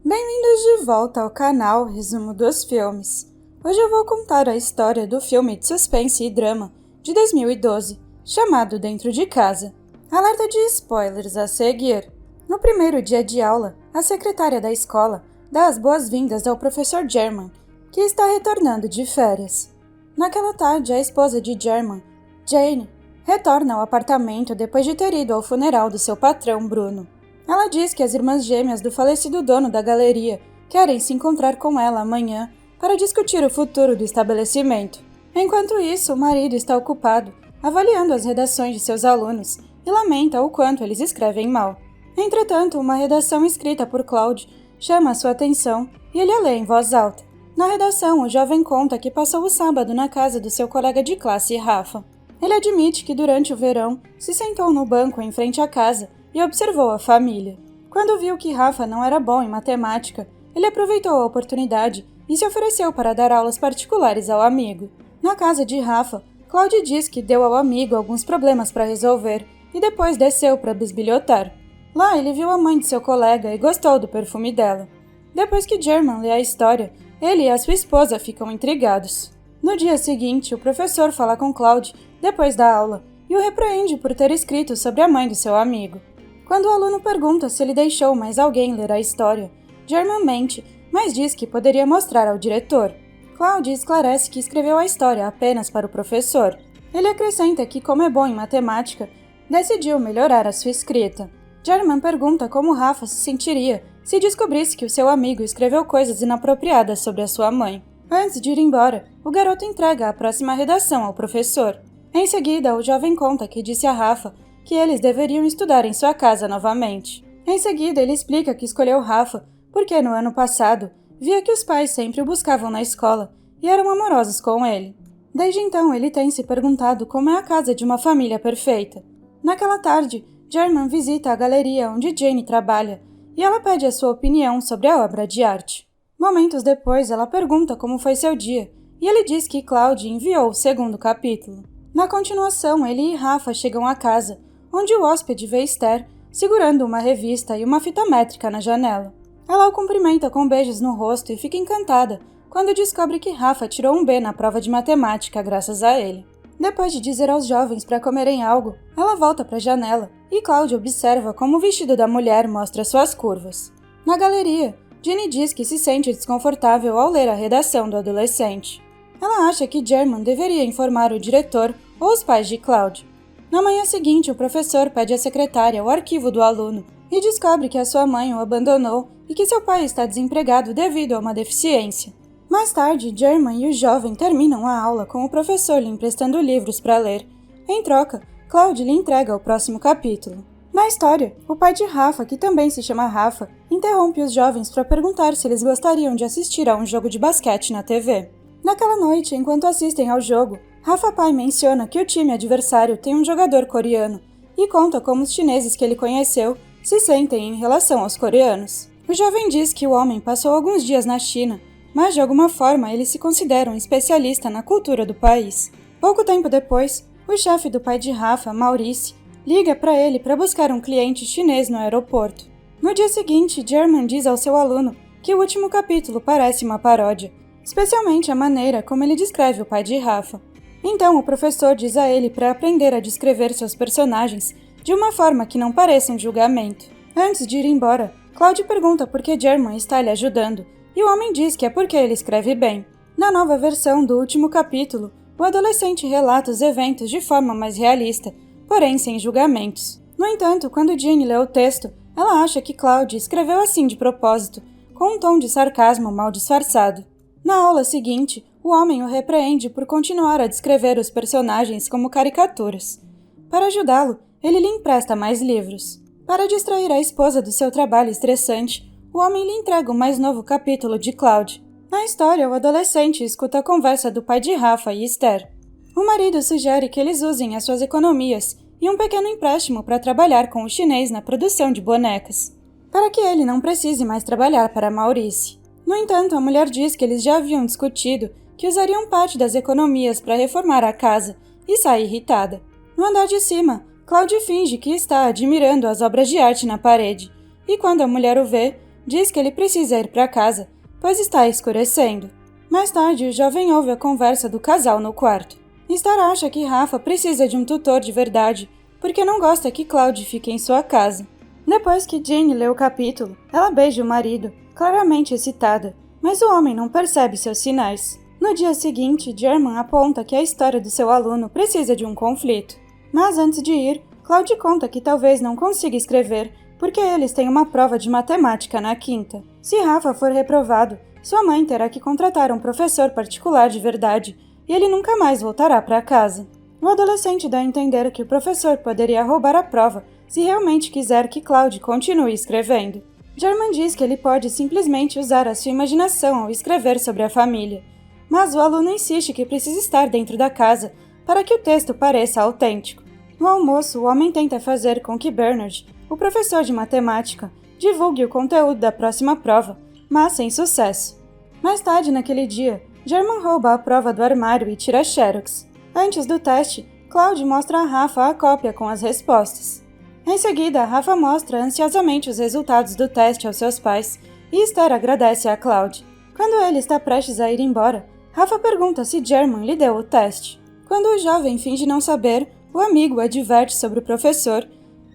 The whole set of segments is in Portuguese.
Bem-vindos de volta ao canal Resumo dos Filmes. Hoje eu vou contar a história do filme de suspense e drama de 2012, chamado Dentro de Casa. Alerta de spoilers a seguir. No primeiro dia de aula, a secretária da escola dá as boas-vindas ao professor German, que está retornando de férias. Naquela tarde, a esposa de German, Jane, retorna ao apartamento depois de ter ido ao funeral do seu patrão, Bruno. Ela diz que as irmãs gêmeas do falecido dono da galeria querem se encontrar com ela amanhã para discutir o futuro do estabelecimento. Enquanto isso, o marido está ocupado avaliando as redações de seus alunos e lamenta o quanto eles escrevem mal. Entretanto, uma redação escrita por Claude chama sua atenção e ele a lê em voz alta. Na redação, o jovem conta que passou o sábado na casa do seu colega de classe, Rafa. Ele admite que durante o verão se sentou no banco em frente à casa e observou a família. Quando viu que Rafa não era bom em matemática, ele aproveitou a oportunidade e se ofereceu para dar aulas particulares ao amigo. Na casa de Rafa, Claude diz que deu ao amigo alguns problemas para resolver e depois desceu para bisbilhotar. Lá ele viu a mãe de seu colega e gostou do perfume dela. Depois que German lê a história, ele e a sua esposa ficam intrigados. No dia seguinte, o professor fala com Claude depois da aula e o repreende por ter escrito sobre a mãe do seu amigo. Quando o aluno pergunta se ele deixou mais alguém ler a história, German mente, mas diz que poderia mostrar ao diretor. Claude esclarece que escreveu a história apenas para o professor. Ele acrescenta que, como é bom em matemática, decidiu melhorar a sua escrita. German pergunta como Rafa se sentiria se descobrisse que o seu amigo escreveu coisas inapropriadas sobre a sua mãe. Antes de ir embora, o garoto entrega a próxima redação ao professor. Em seguida, o jovem conta que disse a Rafa que eles deveriam estudar em sua casa novamente. Em seguida, ele explica que escolheu Rafa porque no ano passado via que os pais sempre o buscavam na escola e eram amorosos com ele. Desde então, ele tem se perguntado como é a casa de uma família perfeita. Naquela tarde, German visita a galeria onde Jane trabalha e ela pede a sua opinião sobre a obra de arte. Momentos depois, ela pergunta como foi seu dia e ele diz que Claude enviou o segundo capítulo. Na continuação, ele e Rafa chegam à casa, onde o hóspede vê Esther segurando uma revista e uma fita métrica na janela. Ela o cumprimenta com beijos no rosto e fica encantada quando descobre que Rafa tirou um B na prova de matemática graças a ele. Depois de dizer aos jovens para comerem algo, ela volta para a janela e Claude observa como o vestido da mulher mostra suas curvas. Na galeria, Ginny diz que se sente desconfortável ao ler a redação do adolescente. Ela acha que German deveria informar o diretor ou os pais de Claude. Na manhã seguinte, o professor pede à secretária o arquivo do aluno e descobre que a sua mãe o abandonou e que seu pai está desempregado devido a uma deficiência. Mais tarde, German e o jovem terminam a aula com o professor lhe emprestando livros para ler. Em troca, Claude lhe entrega o próximo capítulo. Na história, o pai de Rafa, que também se chama Rafa, interrompe os jovens para perguntar se eles gostariam de assistir a um jogo de basquete na TV. Naquela noite, enquanto assistem ao jogo, Rafa pai menciona que o time adversário tem um jogador coreano e conta como os chineses que ele conheceu se sentem em relação aos coreanos. O jovem diz que o homem passou alguns dias na China, mas de alguma forma ele se considera um especialista na cultura do país. Pouco tempo depois, o chefe do pai de Rafa, Maurice, liga para ele para buscar um cliente chinês no aeroporto. No dia seguinte, German diz ao seu aluno que o último capítulo parece uma paródia, especialmente a maneira como ele descreve o pai de Rafa. Então, o professor diz a ele para aprender a descrever seus personagens de uma forma que não pareça um julgamento. Antes de ir embora, Claude pergunta por que German está lhe ajudando, e o homem diz que é porque ele escreve bem. Na nova versão do último capítulo, o adolescente relata os eventos de forma mais realista, porém sem julgamentos. No entanto, quando Ginny lê o texto, ela acha que Claude escreveu assim de propósito, com um tom de sarcasmo mal disfarçado. Na aula seguinte, o homem o repreende por continuar a descrever os personagens como caricaturas. Para ajudá-lo, ele lhe empresta mais livros. Para distrair a esposa do seu trabalho estressante, o homem lhe entrega o mais novo capítulo de Claude. Na história, o adolescente escuta a conversa do pai de Rafa e Esther. O marido sugere que eles usem as suas economias e um pequeno empréstimo para trabalhar com o chinês na produção de bonecas, para que ele não precise mais trabalhar para Maurice. No entanto, a mulher diz que eles já haviam discutido que usariam parte das economias para reformar a casa e sai irritada. No andar de cima, Claude finge que está admirando as obras de arte na parede, e quando a mulher o vê, diz que ele precisa ir para casa, pois está escurecendo. Mais tarde, o jovem ouve a conversa do casal no quarto. Star acha que Rafa precisa de um tutor de verdade, porque não gosta que Cloud fique em sua casa. Depois que Ginny lê o capítulo, ela beija o marido, claramente excitada, mas o homem não percebe seus sinais. No dia seguinte, German aponta que a história do seu aluno precisa de um conflito. Mas antes de ir, Cloud conta que talvez não consiga escrever, porque eles têm uma prova de matemática na quinta. Se Rafa for reprovado, sua mãe terá que contratar um professor particular de verdade, e ele nunca mais voltará para casa. O adolescente dá a entender que o professor poderia roubar a prova se realmente quiser que Cloud continue escrevendo. German diz que ele pode simplesmente usar a sua imaginação ao escrever sobre a família, mas o aluno insiste que precisa estar dentro da casa para que o texto pareça autêntico. No almoço, o homem tenta fazer com que Bernard, o professor de matemática, divulgue o conteúdo da próxima prova, mas sem sucesso. Mais tarde naquele dia, German rouba a prova do armário e tira xerox. Antes do teste, Cloud mostra a Rafa a cópia com as respostas. Em seguida, Rafa mostra ansiosamente os resultados do teste aos seus pais e Esther agradece a Cloud. Quando ele está prestes a ir embora, Rafa pergunta se German lhe deu o teste. Quando o jovem finge não saber, o amigo adverte sobre o professor,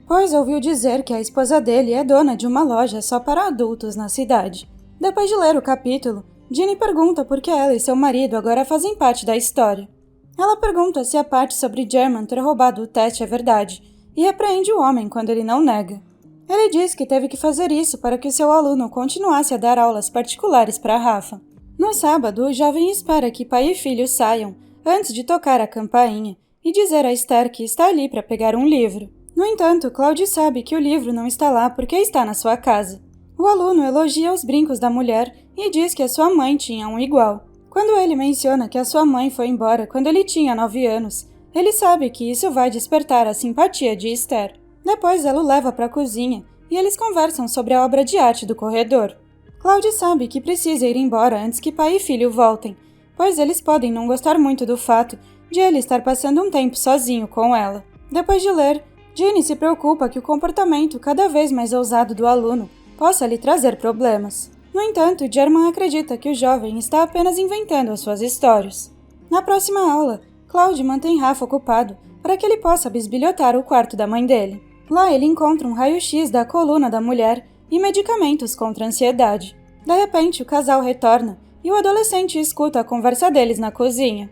pois ouviu dizer que a esposa dele é dona de uma loja só para adultos na cidade. Depois de ler o capítulo, Ginny pergunta por que ela e seu marido agora fazem parte da história. Ela pergunta se a parte sobre German ter roubado o teste é verdade, e repreende o homem quando ele não nega. Ele diz que teve que fazer isso para que seu aluno continuasse a dar aulas particulares para Rafa. No sábado, o jovem espera que pai e filho saiam, antes de tocar a campainha, e dizer a Esther que está ali para pegar um livro. No entanto, Cloud sabe que o livro não está lá porque está na sua casa. O aluno elogia os brincos da mulher e diz que a sua mãe tinha um igual. Quando ele menciona que a sua mãe foi embora quando ele tinha 9 anos, ele sabe que isso vai despertar a simpatia de Esther. Depois ela o leva para a cozinha e eles conversam sobre a obra de arte do corredor. Cloud sabe que precisa ir embora antes que pai e filho voltem, pois eles podem não gostar muito do fato de ele estar passando um tempo sozinho com ela. Depois de ler, Ginny se preocupa que o comportamento cada vez mais ousado do aluno possa lhe trazer problemas. No entanto, German acredita que o jovem está apenas inventando as suas histórias. Na próxima aula, Cloud mantém Rafa ocupado para que ele possa bisbilhotar o quarto da mãe dele. Lá ele encontra um raio-x da coluna da mulher e medicamentos contra a ansiedade. De repente, o casal retorna e o adolescente escuta a conversa deles na cozinha.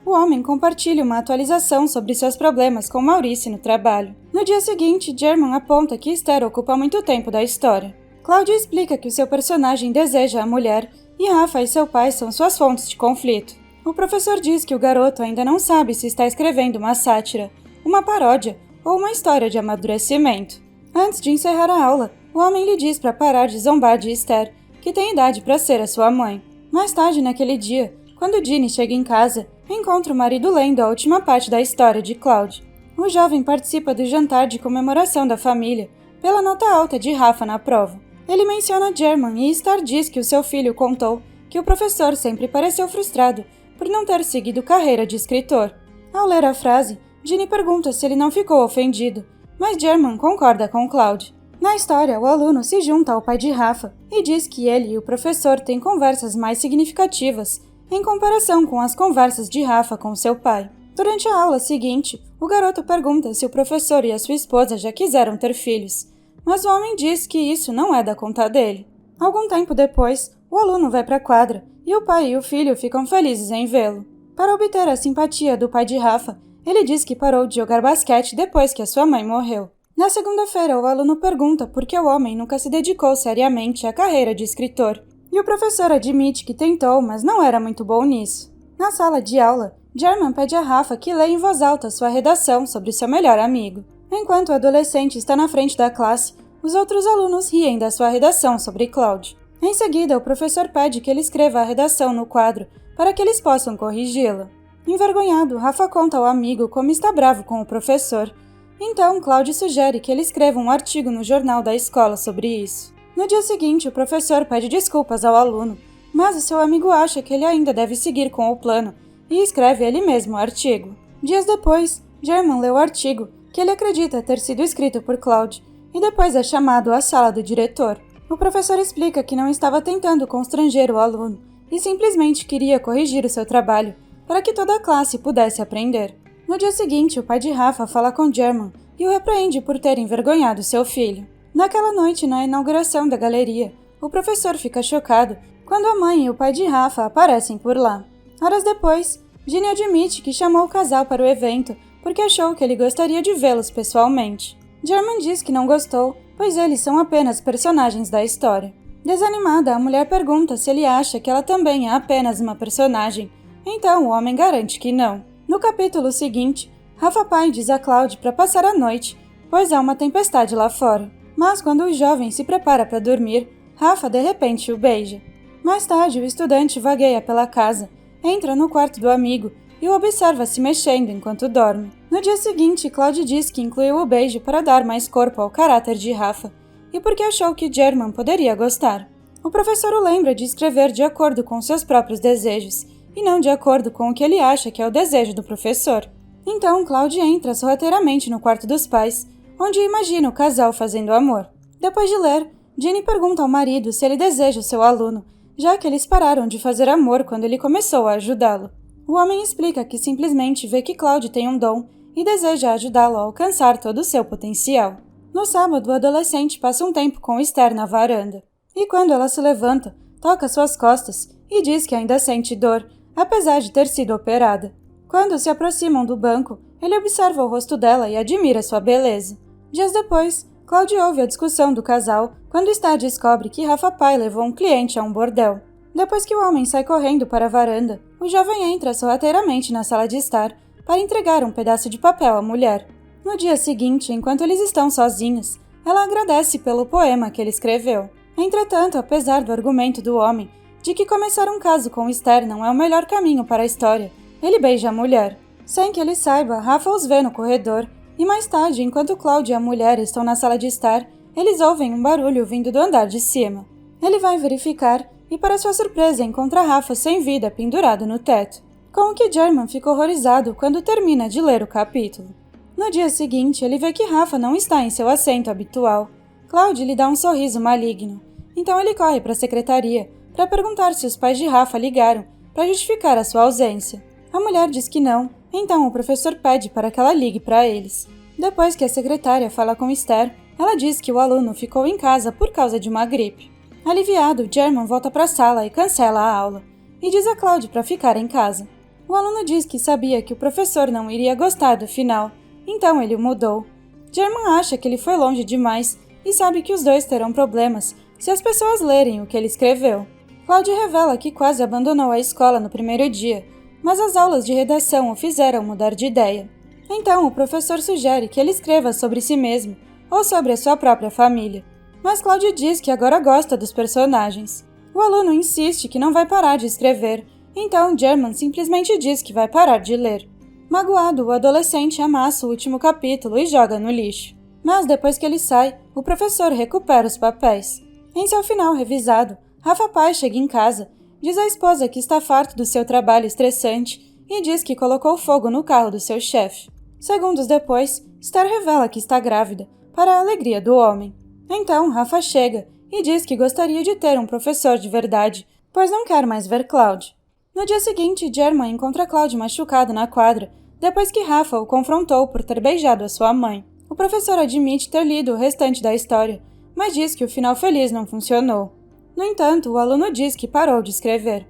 O homem compartilha uma atualização sobre seus problemas com Maurice no trabalho. No dia seguinte, German aponta que Esther ocupa muito tempo da história. Cláudia explica que o seu personagem deseja a mulher e Rafa e seu pai são suas fontes de conflito. O professor diz que o garoto ainda não sabe se está escrevendo uma sátira, uma paródia ou uma história de amadurecimento. Antes de encerrar a aula, o homem lhe diz para parar de zombar de Esther, que tem idade para ser a sua mãe. Mais tarde naquele dia, quando Ginny chega em casa, encontra o marido lendo a última parte da história de Cloud. O jovem participa do jantar de comemoração da família pela nota alta de Rafa na prova. Ele menciona German e Star diz que o seu filho contou que o professor sempre pareceu frustrado por não ter seguido carreira de escritor. Ao ler a frase, Ginny pergunta se ele não ficou ofendido, mas German concorda com Cloud. Na história, o aluno se junta ao pai de Rafa e diz que ele e o professor têm conversas mais significativas em comparação com as conversas de Rafa com seu pai. Durante a aula seguinte, o garoto pergunta se o professor e a sua esposa já quiseram ter filhos, mas o homem diz que isso não é da conta dele. Algum tempo depois, o aluno vai para a quadra e o pai e o filho ficam felizes em vê-lo. Para obter a simpatia do pai de Rafa, ele diz que parou de jogar basquete depois que a sua mãe morreu. Na segunda-feira, o aluno pergunta por que o homem nunca se dedicou seriamente à carreira de escritor. E o professor admite que tentou, mas não era muito bom nisso. Na sala de aula, German pede a Rafa que leia em voz alta sua redação sobre seu melhor amigo. Enquanto o adolescente está na frente da classe, os outros alunos riem da sua redação sobre Cloud. Em seguida, o professor pede que ele escreva a redação no quadro para que eles possam corrigi-la. Envergonhado, Rafa conta ao amigo como está bravo com o professor. Então, Cloud sugere que ele escreva um artigo no jornal da escola sobre isso. No dia seguinte, o professor pede desculpas ao aluno, mas o seu amigo acha que ele ainda deve seguir com o plano e escreve ele mesmo o artigo. Dias depois, German lê o artigo, que ele acredita ter sido escrito por Cloud, e depois é chamado à sala do diretor. O professor explica que não estava tentando constranger o aluno e simplesmente queria corrigir o seu trabalho para que toda a classe pudesse aprender. No dia seguinte, o pai de Rafa fala com German e o repreende por ter envergonhado seu filho. Naquela noite, na inauguração da galeria, o professor fica chocado quando a mãe e o pai de Rafa aparecem por lá. Horas depois, Ginny admite que chamou o casal para o evento porque achou que ele gostaria de vê-los pessoalmente. German diz que não gostou, pois eles são apenas personagens da história. Desanimada, a mulher pergunta se ele acha que ela também é apenas uma personagem, então o homem garante que não. No capítulo seguinte, Rafa pai diz a Cloud para passar a noite, pois há uma tempestade lá fora. Mas quando o jovem se prepara para dormir, Rafa de repente o beija. Mais tarde, o estudante vagueia pela casa, entra no quarto do amigo e o observa se mexendo enquanto dorme. No dia seguinte, Cloud diz que incluiu o beijo para dar mais corpo ao caráter de Rafa e porque achou que German poderia gostar. O professor o lembra de escrever de acordo com seus próprios desejos e não de acordo com o que ele acha que é o desejo do professor. Então, Cloud entra sorrateiramente no quarto dos pais, onde imagina o casal fazendo amor. Depois de ler, Ginny pergunta ao marido se ele deseja o seu aluno, já que eles pararam de fazer amor quando ele começou a ajudá-lo. O homem explica que simplesmente vê que Cloud tem um dom e deseja ajudá-lo a alcançar todo o seu potencial. No sábado, o adolescente passa um tempo com Esther na varanda. E quando ela se levanta, toca suas costas e diz que ainda sente dor, apesar de ter sido operada. Quando se aproximam do banco, ele observa o rosto dela e admira sua beleza. Dias depois, Cloud ouve a discussão do casal quando Esther descobre que Rafa pai levou um cliente a um bordel. Depois que o homem sai correndo para a varanda, o jovem entra sorrateiramente na sala de estar para entregar um pedaço de papel à mulher. No dia seguinte, enquanto eles estão sozinhos, ela agradece pelo poema que ele escreveu. Entretanto, apesar do argumento do homem de que começar um caso com Esther não é o melhor caminho para a história, ele beija a mulher. Sem que ele saiba, Rafa os vê no corredor e mais tarde, enquanto Cloud e a mulher estão na sala de estar, eles ouvem um barulho vindo do andar de cima. Ele vai verificar e, para sua surpresa, encontra Rafa sem vida pendurado no teto, com o que German fica horrorizado quando termina de ler o capítulo. No dia seguinte, ele vê que Rafa não está em seu assento habitual. Cloud lhe dá um sorriso maligno, então ele corre para a secretaria para perguntar se os pais de Rafa ligaram para justificar a sua ausência. A mulher diz que não, então o professor pede para que ela ligue para eles. Depois que a secretária fala com Esther, ela diz que o aluno ficou em casa por causa de uma gripe. Aliviado, German volta para a sala e cancela a aula, e diz a Cloud para ficar em casa. O aluno diz que sabia que o professor não iria gostar do final, então ele o mudou. German acha que ele foi longe demais e sabe que os dois terão problemas se as pessoas lerem o que ele escreveu. Cloud revela que quase abandonou a escola no primeiro dia, mas as aulas de redação o fizeram mudar de ideia. Então o professor sugere que ele escreva sobre si mesmo ou sobre a sua própria família, mas Cloud diz que agora gosta dos personagens. O aluno insiste que não vai parar de escrever, então German simplesmente diz que vai parar de ler. Magoado, o adolescente amassa o último capítulo e joga no lixo. Mas depois que ele sai, o professor recupera os papéis. Em seu final revisado, Rafa pai chega em casa, diz à esposa que está farto do seu trabalho estressante e diz que colocou fogo no carro do seu chefe. Segundos depois, Esther revela que está grávida, para a alegria do homem. Então, Rafa chega e diz que gostaria de ter um professor de verdade, pois não quer mais ver Cloud. No dia seguinte, German encontra Cloud machucado na quadra, depois que Rafa o confrontou por ter beijado a sua mãe. O professor admite ter lido o restante da história, mas diz que o final feliz não funcionou. No entanto, o aluno diz que parou de escrever.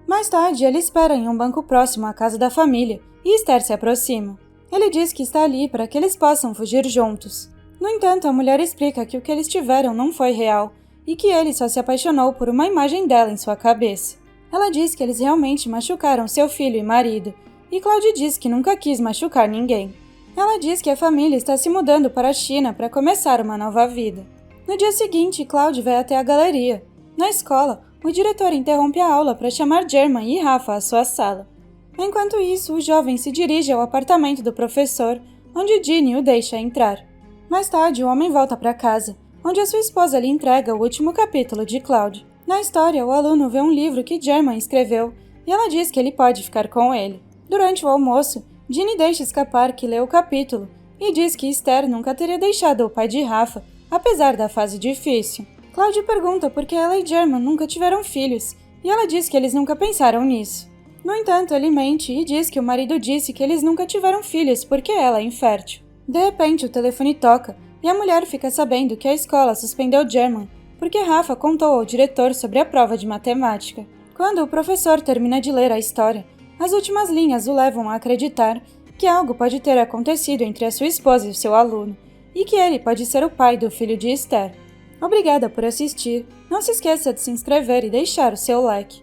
Mais tarde, ele espera em um banco próximo à casa da família e Esther se aproxima. Ele diz que está ali para que eles possam fugir juntos. No entanto, a mulher explica que o que eles tiveram não foi real e que ele só se apaixonou por uma imagem dela em sua cabeça. Ela diz que eles realmente machucaram seu filho e marido, e Cloud diz que nunca quis machucar ninguém. Ela diz que a família está se mudando para a China para começar uma nova vida. No dia seguinte, Cloud vai até a galeria. Na escola, o diretor interrompe a aula para chamar German e Rafa à sua sala. Enquanto isso, o jovem se dirige ao apartamento do professor, onde Ginny o deixa entrar. Mais tarde, o homem volta para casa, onde a sua esposa lhe entrega o último capítulo de Cloud. Na história, o aluno vê um livro que German escreveu e ela diz que ele pode ficar com ele. Durante o almoço, Ginny deixa escapar que leu o capítulo e diz que Esther nunca teria deixado o pai de Rafa, apesar da fase difícil. Claude pergunta por que ela e German nunca tiveram filhos, e ela diz que eles nunca pensaram nisso. No entanto, ele mente e diz que o marido disse que eles nunca tiveram filhos porque ela é infértil. De repente, o telefone toca e a mulher fica sabendo que a escola suspendeu German porque Rafa contou ao diretor sobre a prova de matemática. Quando o professor termina de ler a história, as últimas linhas o levam a acreditar que algo pode ter acontecido entre a sua esposa e o seu aluno, e que ele pode ser o pai do filho de Esther. Obrigada por assistir, não se esqueça de se inscrever e deixar o seu like.